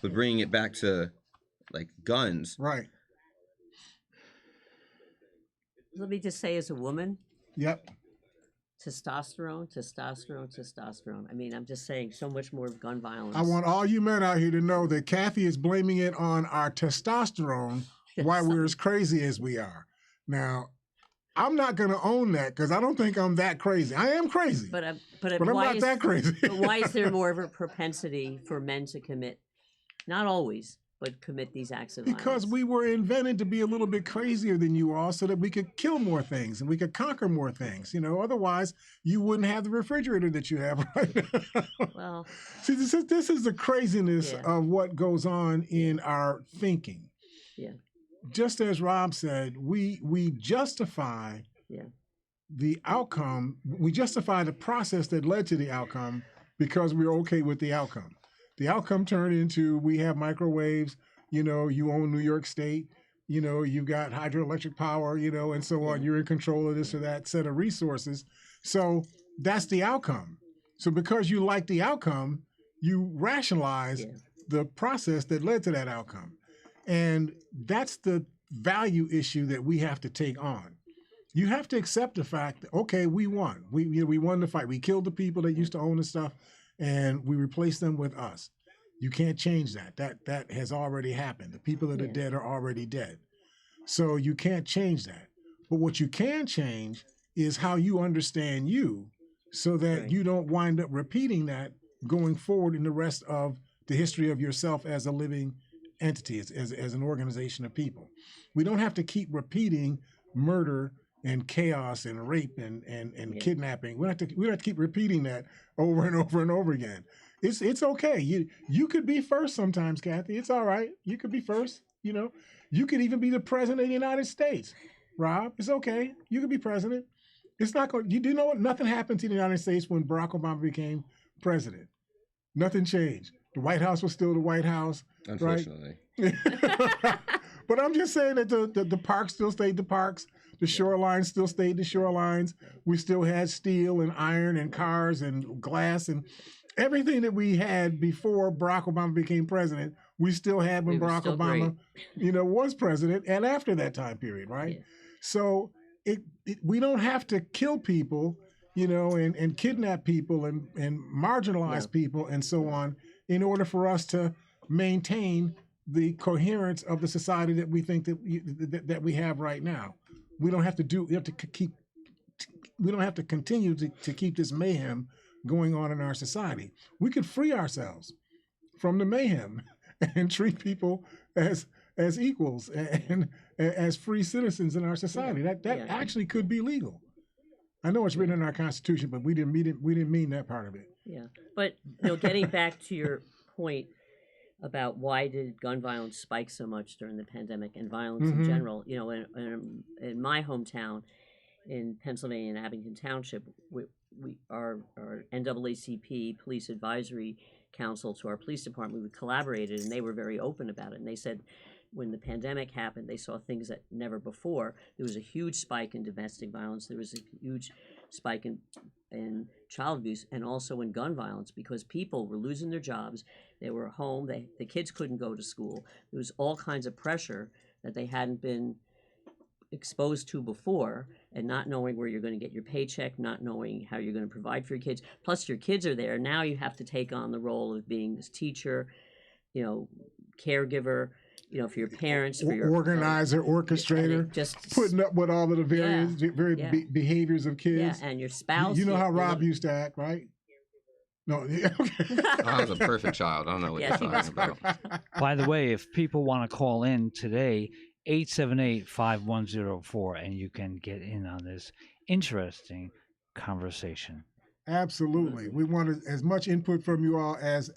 Speaker 15: But bringing it back to like guns.
Speaker 1: Right.
Speaker 16: Let me just say, as a woman.
Speaker 1: Yep.
Speaker 16: Testosterone. I mean, I'm just saying so much more gun violence.
Speaker 1: I want all you men out here to know that Kathy is blaming it on our testosterone why we're as crazy as we are. Now, I'm not going to own that because I don't think I'm that crazy. I am crazy, but I'm not that crazy.
Speaker 16: But why is there more of a propensity for men to commit? Not always, but commit these acts of
Speaker 1: Because
Speaker 16: violence.
Speaker 1: we were invented to be a little bit crazier than you are so that we could kill more things and we could conquer more things. Otherwise you wouldn't have the refrigerator that you have right now.
Speaker 16: Well,
Speaker 1: see, this is the craziness of what goes on in our thinking.
Speaker 16: Yeah.
Speaker 1: Just as Rob said, we justify the outcome. We justify the process that led to the outcome because we're okay with the outcome. The outcome turned into we have microwaves, you own New York State, you've got hydroelectric power, and so on. You're in control of this or that set of resources. So that's the outcome. So because you like the outcome, you rationalize the process that led to that outcome. And that's the value issue that we have to take on. You have to accept the fact that, okay, we won. We won the fight. We killed the people that used to own the stuff, and we replaced them with us. You can't change that. That has already happened. The people that are dead are already dead. So you can't change that. But what you can change is how you understand you so that you don't wind up repeating that going forward in the rest of the history of yourself as a living entity, as an organization of people. We don't have to keep repeating murder and chaos and rape and kidnapping. We don't have to keep repeating that over and over and over again. It's okay. You could be first sometimes, Kathy. It's all right. You could be first. You could even be the president of the United States. Rob, it's okay. You could be president. It's not going. You do know what? Nothing happened to the United States when Barack Obama became president. Nothing changed. The White House was still the White House.
Speaker 15: Unfortunately.
Speaker 1: Right? But I'm just saying that the parks still stayed the parks. The shorelines still stayed the shorelines. We still had steel and iron and cars and glass and everything that we had before Barack Obama became president. We still had when Barack Obama, was president and after that time period, right? Yeah. So we don't have to kill people, and kidnap people and marginalize people and so on in order for us to maintain the coherence of the society that we think that we have right now. We don't have to we don't have to continue to keep this mayhem going on in our society. We could free ourselves from the mayhem and treat people as equals and as free citizens in our society. That actually could be legal. I know it's written in our Constitution, but we didn't mean that part of it.
Speaker 16: Yeah, but getting back to your point about why did gun violence spike so much during the pandemic and violence in general, in my hometown in Pennsylvania, in Abington Township, our NAACP Police Advisory Council to our police department, we collaborated, and they were very open about it. And they said when the pandemic happened, they saw things that never before. There was a huge spike in domestic violence. There was a huge spike in child abuse and also in gun violence because people were losing their jobs. They were home. The kids couldn't go to school. There was all kinds of pressure that they hadn't been exposed to before, and not knowing where you're going to get your paycheck, not knowing how you're going to provide for your kids. Plus your kids are there. Now you have to take on the role of being this teacher, caregiver, for your parents, for your
Speaker 1: organizer, orchestrator, just putting up with all of the various behaviors of kids.
Speaker 16: Yeah, and your spouse.
Speaker 1: You know how Rob used to act, right? No, okay.
Speaker 15: I was a perfect child. I don't know what you're talking about.
Speaker 4: By the way, if people want to call in today, 878-5104, and you can get in on this interesting conversation.
Speaker 1: Absolutely. We want as much input from you all as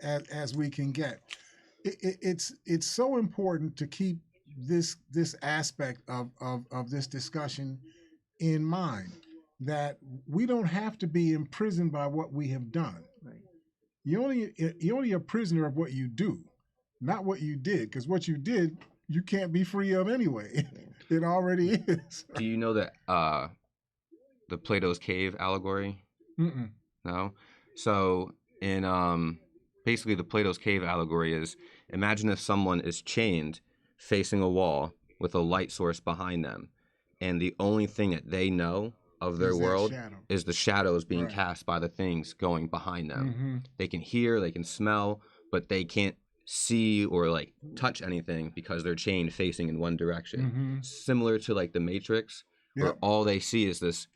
Speaker 1: we can get. It's so important to keep this aspect of this discussion in mind, that we don't have to be imprisoned by what we have done.
Speaker 16: Right.
Speaker 1: You're only a prisoner of what you do, not what you did, because what you did you can't be free of anyway. It already is.
Speaker 15: Do you know that the Plato's Cave allegory?
Speaker 1: Mm-mm.
Speaker 15: No? So in basically the Plato's Cave allegory is, imagine if someone is chained facing a wall with a light source behind them, and the only thing that they know of their world is the shadows being cast by the things going behind them.
Speaker 1: Mm-hmm.
Speaker 15: They can hear, they can smell, but they can't see or touch anything because they're chained facing in one direction.
Speaker 1: Mm-hmm.
Speaker 15: Similar to the Matrix, where all they see is this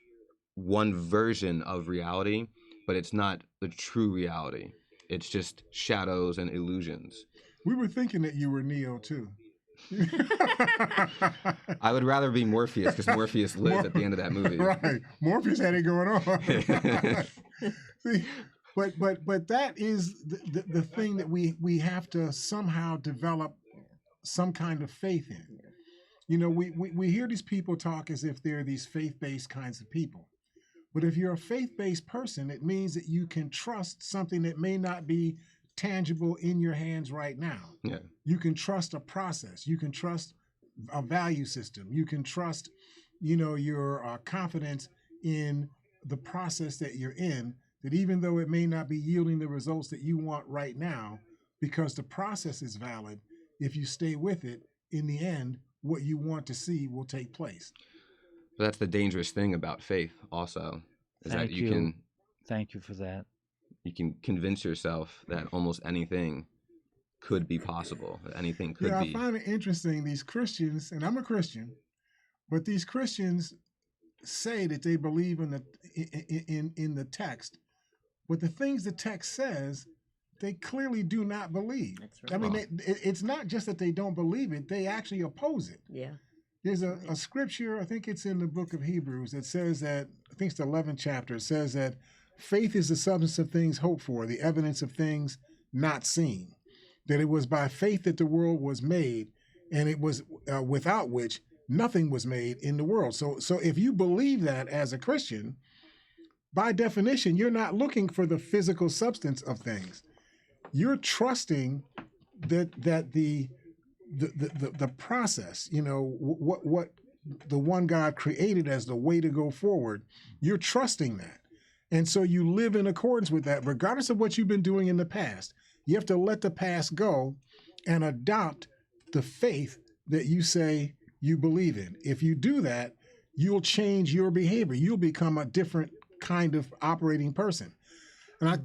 Speaker 15: one version of reality, but it's not the true reality. It's just shadows and illusions.
Speaker 1: We were thinking that you were Neo too.
Speaker 15: I would rather be Morpheus because Morpheus lives at the end of that movie.
Speaker 1: Right. Morpheus had it going on. See, but that is the thing that we have to somehow develop some kind of faith in. You know, we hear these people talk as if they're these faith-based kinds of people. But if you're a faith-based person, it means that you can trust something that may not be tangible in your hands right now.
Speaker 15: Yeah.
Speaker 1: You can trust a process. You can trust a value system. You can trust, you know, your confidence in the process that you're in, that even though it may not be yielding the results that you want right now, because the process is valid, if you stay with it, in the end, what you want to see will take place.
Speaker 15: But that's the dangerous thing about faith also, is that you can...
Speaker 4: Thank you for that.
Speaker 15: You can convince yourself that almost anything could be possible, that anything could be.
Speaker 1: I find it interesting, these Christians, and I'm a Christian, but these Christians say that they believe in the text, but the things the text says, they clearly do not believe.
Speaker 16: That's right.
Speaker 1: I mean, it's not just that they don't believe it, they actually oppose it.
Speaker 16: Yeah.
Speaker 1: There's a scripture, I think it's in the book of Hebrews, that says that, I think it's the 11th chapter, it says that faith is the substance of things hoped for, the evidence of things not seen. That it was by faith that the world was made, and it was without which nothing was made in the world. So if you believe that as a Christian, by definition, you're not looking for the physical substance of things. You're trusting that the process, you know, what the one God created as the way to go forward, you're trusting that. And so you live in accordance with that, regardless of what you've been doing in the past. You have to let the past go and adopt the faith that you say you believe in. If you do that, you'll change your behavior. You'll become a different kind of operating person. And I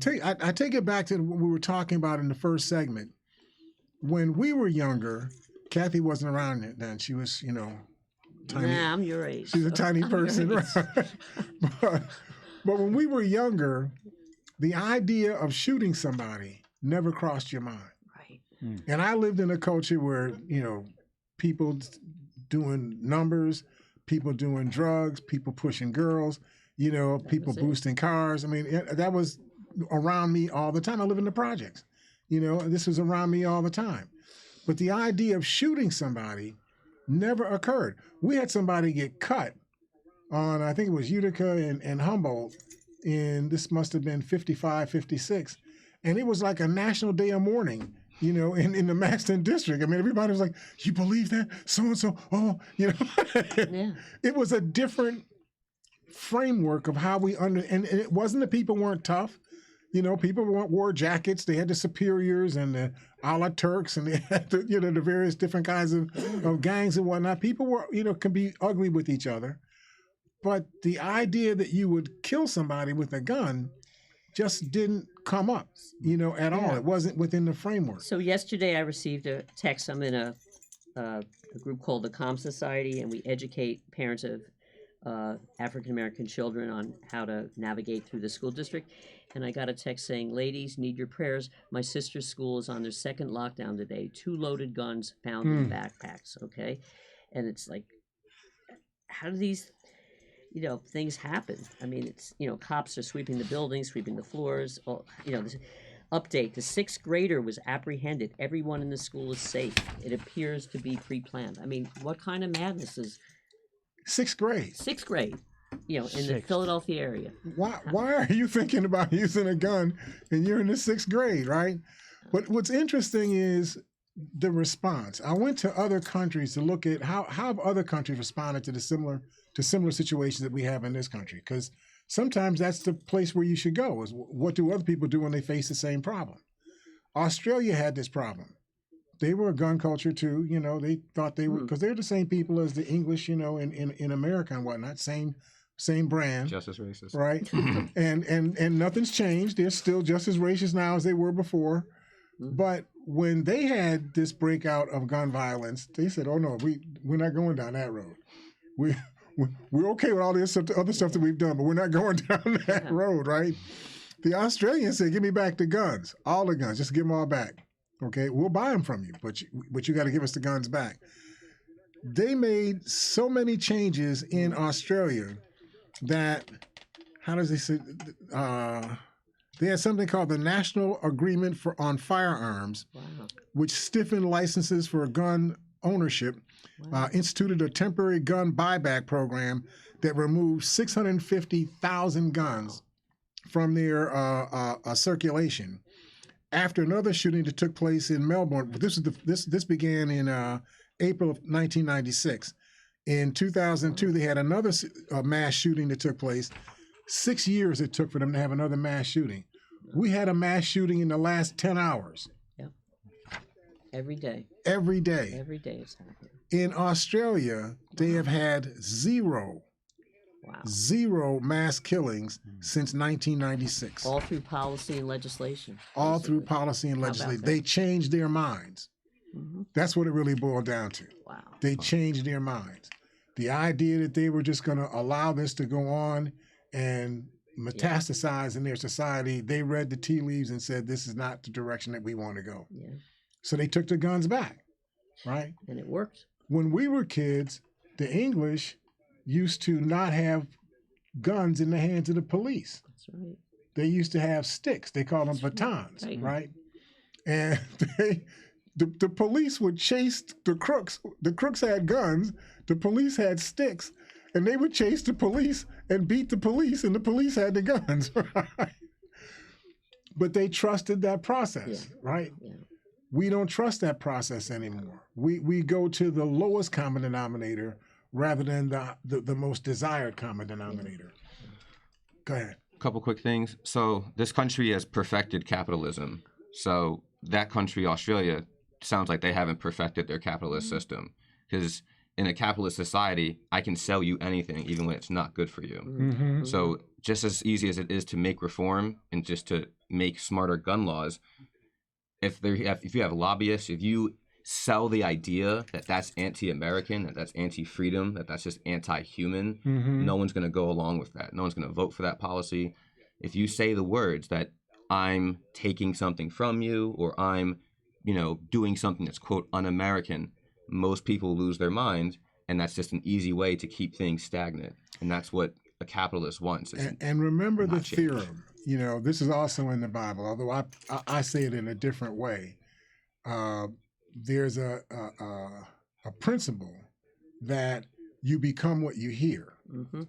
Speaker 1: take it back to what we were talking about in the first segment. When we were younger, Kathy wasn't around then. She was, you know, tiny.
Speaker 16: Nah, I'm your age.
Speaker 1: She's a tiny person. Right? But when we were younger, the idea of shooting somebody never crossed your mind.
Speaker 16: Right.
Speaker 1: And I lived in a culture where, you know, people doing numbers, people doing drugs, people pushing girls, you know, people boosting cars. I mean, that was around me all the time. I live in the projects. You know, this was around me all the time. But the idea of shooting somebody never occurred. We had somebody get cut on, I think it was Utica and Humboldt, and this must have been 55, 56. And it was like a national day of mourning, you know, in the Maxton district. I mean, everybody was like, you believe that? So-and-so, oh, you know. Yeah. It was a different framework of how we and it wasn't that people weren't tough. You know, people wore jackets. They had the superiors and the a la Turks, and they had the, you know, the various different kinds of gangs and whatnot. People were, you know, can be ugly with each other. But the idea that you would kill somebody with a gun just didn't come up, you know, at all. It wasn't within the framework.
Speaker 16: So yesterday I received a text. I'm in a group called the Calm Society, and we educate parents of African-American children on how to navigate through the school district. And I got a text saying, ladies, need your prayers. My sister's school is on their second lockdown today. 2 loaded guns found in backpacks, okay? And it's like, how do these, you know, things happen? I mean, it's, you know, cops are sweeping the buildings, sweeping the floors. You know, this update, the 6th grader was apprehended. Everyone in the school is safe. It appears to be pre-planned. I mean, what kind of madness is...
Speaker 1: 6th grade.
Speaker 16: 6th grade, you know, in the Philadelphia area.
Speaker 1: Why are you thinking about using a gun and you're in the 6th grade, right? But what's interesting is the response. I went to other countries to look at how have other countries responded to similar situations that we have in this country, because sometimes that's the place where you should go, is what do other people do when they face the same problem. Australia had this problem. They were a gun culture too, you know. They thought they were, because they're the same people as the English, you know, in America and whatnot. Same brand.
Speaker 15: Just as racist,
Speaker 1: right? and nothing's changed. They're still just as racist now as they were before. But when they had this breakout of gun violence, they said, "Oh no, we're not going down that road. We're okay with all this other stuff that we've done, but we're not going down that road, right?" The Australians said, "Give me back the guns, all the guns, just give them all back." Okay, we'll buy them from you, but you got to give us the guns back. They made so many changes in Australia that, how does they say, they had something called the National Agreement on Firearms, which stiffened licenses for gun ownership, instituted a temporary gun buyback program that removed 650,000 guns from their circulation. After another shooting that took place in Melbourne, this began in April of 1996. In 2002, they had another mass shooting that took place. 6 years it took for them to have another mass shooting. We had a mass shooting in the last 10 hours.
Speaker 16: Yep. Every day.
Speaker 1: Every day.
Speaker 16: Every day it's happening.
Speaker 1: In Australia, they have had zero mass killings since 1996.
Speaker 16: All through policy and legislation.
Speaker 1: All through policy and legislation. They changed their minds. Mm-hmm. That's what it really boiled down to.
Speaker 16: Wow.
Speaker 1: They changed their minds. The idea that they were just going to allow this to go on and metastasize in their society, they read the tea leaves and said, this is not the direction that we want to go.
Speaker 16: Yeah.
Speaker 1: So they took the guns back, right?
Speaker 16: And it worked.
Speaker 1: When we were kids, the English used to not have guns in the hands of the police.
Speaker 16: That's right.
Speaker 1: They used to have sticks. They called them batons, right? And the police would chase the crooks. The crooks had guns. The police had sticks. And they would chase the police and beat the police, and the police had the guns, right? But they trusted that process, right? Yeah. We don't trust that process anymore. We go to the lowest common denominator rather than the most desired common denominator. Go ahead.
Speaker 15: A couple quick things. So this country has perfected capitalism. So that country, Australia, sounds like they haven't perfected their capitalist system. Because in a capitalist society, I can sell you anything, even when it's not good for you. Mm-hmm. So just as easy as it is to make reform and just to make smarter gun laws, if you have lobbyists, if you sell the idea that that's anti-American, that that's anti-freedom, that that's just anti-human, no one's going to go along with that. No one's going to vote for that policy. If you say the words that I'm taking something from you or I'm, doing something that's, quote, un-American, most people lose their mind, and that's just an easy way to keep things stagnant. And that's what a capitalist wants.
Speaker 1: And remember the theorem. This is also in the Bible, although I say it in a different way. There's a principle that you become what you hear. Mm-hmm.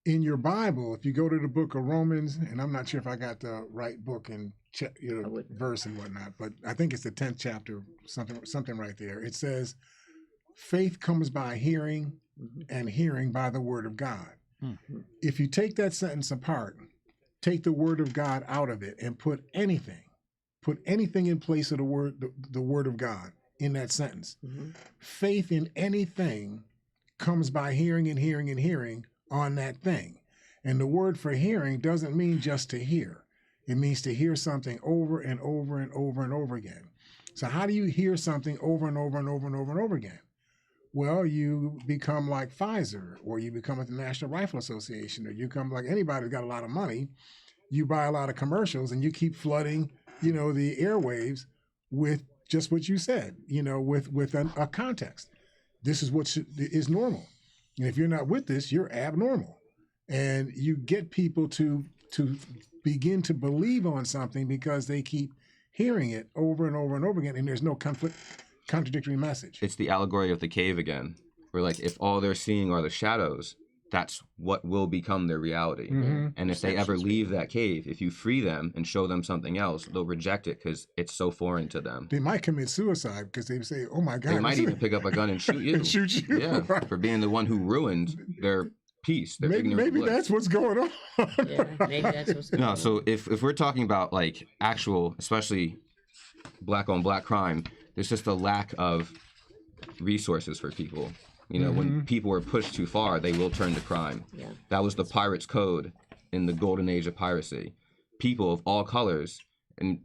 Speaker 1: In your Bible, if you go to the book of Romans, and I'm not sure if I got the right book and verse and whatnot, but I think it's the 10th chapter, something right there. It says, faith comes by hearing, and hearing by the word of God. Mm-hmm. If you take that sentence apart, take the word of God out of it, and put anything in place of the word of God in that sentence. Mm-hmm. Faith in anything comes by hearing and hearing and hearing on that thing. And the word for hearing doesn't mean just to hear. It means to hear something over and over and over and over again. So how do you hear something over and over and over and over and over again? Well, you become like Pfizer, or you become like the National Rifle Association, or you become like anybody who's got a lot of money. You buy a lot of commercials and you keep flooding, the airwaves with just what you said, with a context. This is what is normal. And if you're not with this, you're abnormal. And you get people to begin to believe on something because they keep hearing it over and over and over again, and there's no contradictory message.
Speaker 15: It's the allegory of the cave again, where like if all they're seeing are the shadows, that's what will become their reality. Mm-hmm. And if they ever leave that cave, if you free them and show them something else, they'll reject it because it's so foreign to them.
Speaker 1: They might commit suicide because they say, oh my God.
Speaker 15: They might even pick up a gun and shoot you.
Speaker 1: And shoot you.
Speaker 15: Yeah, right. For being the one who ruined their peace.
Speaker 1: Maybe that's what's going on.
Speaker 16: Yeah, maybe that's what's going on.
Speaker 15: No, so if we're talking about like actual, especially black on black crime, there's just a lack of resources for people. When people are pushed too far, they will turn to crime. Yeah. That was the pirate's code in the golden age of piracy. People of all colors, and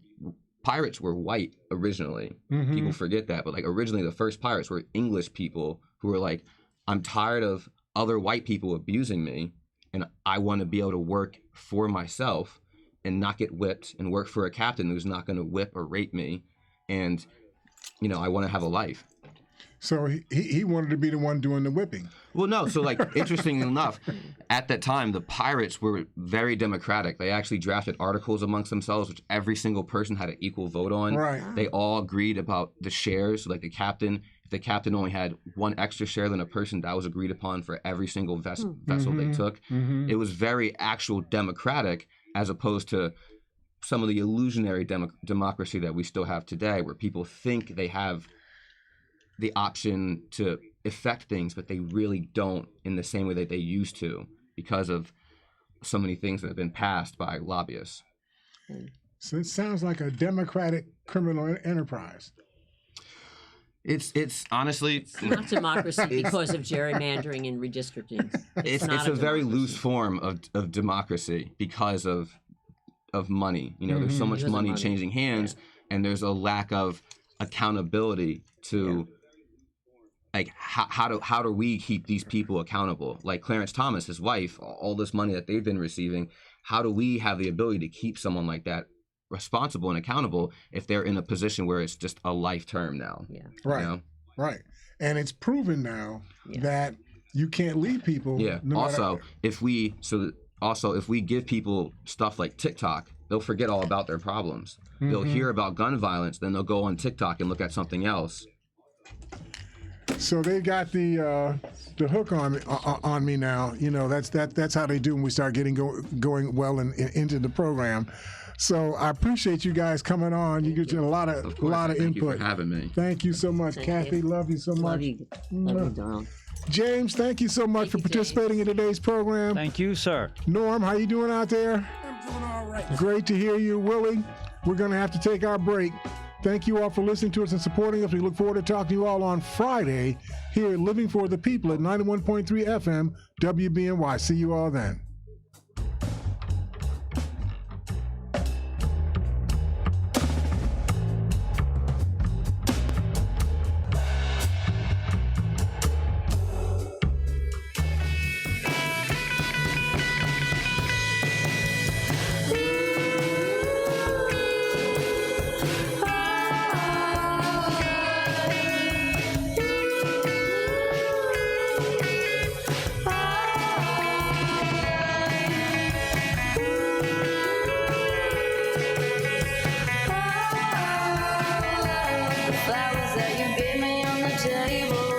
Speaker 15: pirates were white originally. Mm-hmm. People forget that, but like originally the first pirates were English people who were like, I'm tired of other white people abusing me, and I want to be able to work for myself and not get whipped and work for a captain who's not going to whip or rape me and I want to have a life.
Speaker 1: So he wanted to be the one doing the whipping.
Speaker 15: Well, no. So, like, interestingly enough, at that time, the pirates were very democratic. They actually drafted articles amongst themselves, which every single person had an equal vote on.
Speaker 1: Right.
Speaker 15: They all agreed about the shares. Like, the captain only had one extra share than a person, that was agreed upon for every single vessel they took. It was very actual democratic, as opposed to some of the illusionary democracy that we still have today, where people think they have the option to affect things, but they really don't in the same way that they used to, because of so many things that have been passed by lobbyists.
Speaker 1: So it sounds like a democratic criminal enterprise.
Speaker 15: It's honestly
Speaker 16: it's not democracy because of gerrymandering and redistricting.
Speaker 15: It's a very loose form of democracy because of money. There's so much money changing hands, and there's a lack of accountability to like how do we keep these people accountable? Like Clarence Thomas, his wife, all this money that they've been receiving, how do we have the ability to keep someone like that responsible and accountable if they're in a position where it's just a life term now?
Speaker 16: Yeah.
Speaker 1: Right. Right. And it's proven now that you can't lead people.
Speaker 15: Yeah. Also, if we give people stuff like TikTok, they'll forget all about their problems. They'll hear about gun violence, then they'll go on TikTok and look at something else.
Speaker 1: So they got the hook on me now. That's how they do when we start getting going well into the program. So I appreciate you guys coming on. You get a lot of input.
Speaker 15: Thank you for having me.
Speaker 1: Thank you so much, Kathy. Love you so much.
Speaker 16: Love you, Donald.
Speaker 1: James, thank you so much for participating in today's program.
Speaker 4: Thank you, sir.
Speaker 1: Norm, how you doing out there?
Speaker 3: I'm doing all right.
Speaker 1: Great to hear you. Willie, we're going to have to take our break. Thank you all for listening to us and supporting us. We look forward to talking to you all on Friday here at Living for the People at 91.3 FM WBNY. See you all then.
Speaker 17: Flowers that you gave me on the table.